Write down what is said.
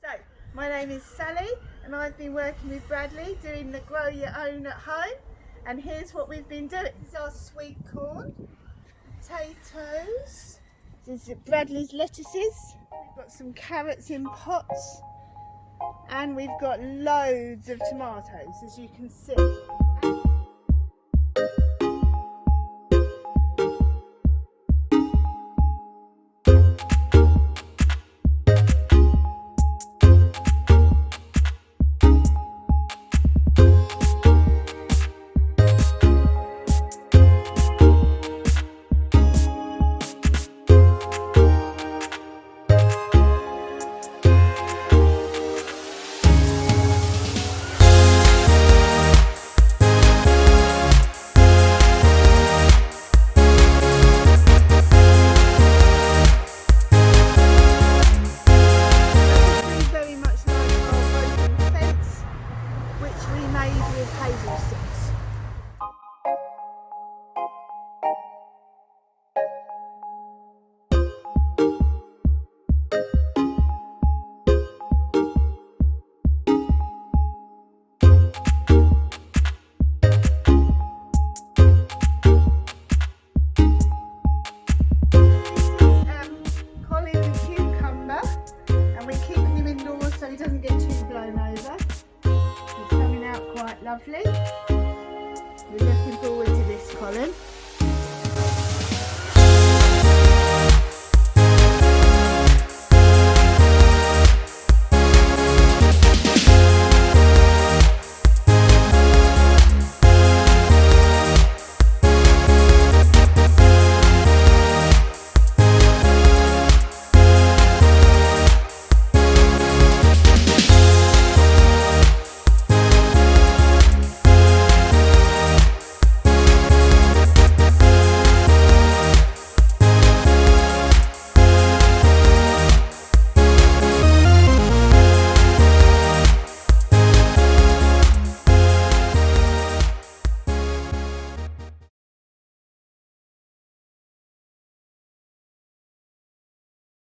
So, my name is Sally and I've been working with Bradley doing the grow your own at home, and here's what we've been doing. This is our sweet corn, potatoes, this is Bradley's lettuces, we've got some carrots in pots, and we've got loads of tomatoes, as you can see. So he doesn't get too blown over. He's coming out quite lovely.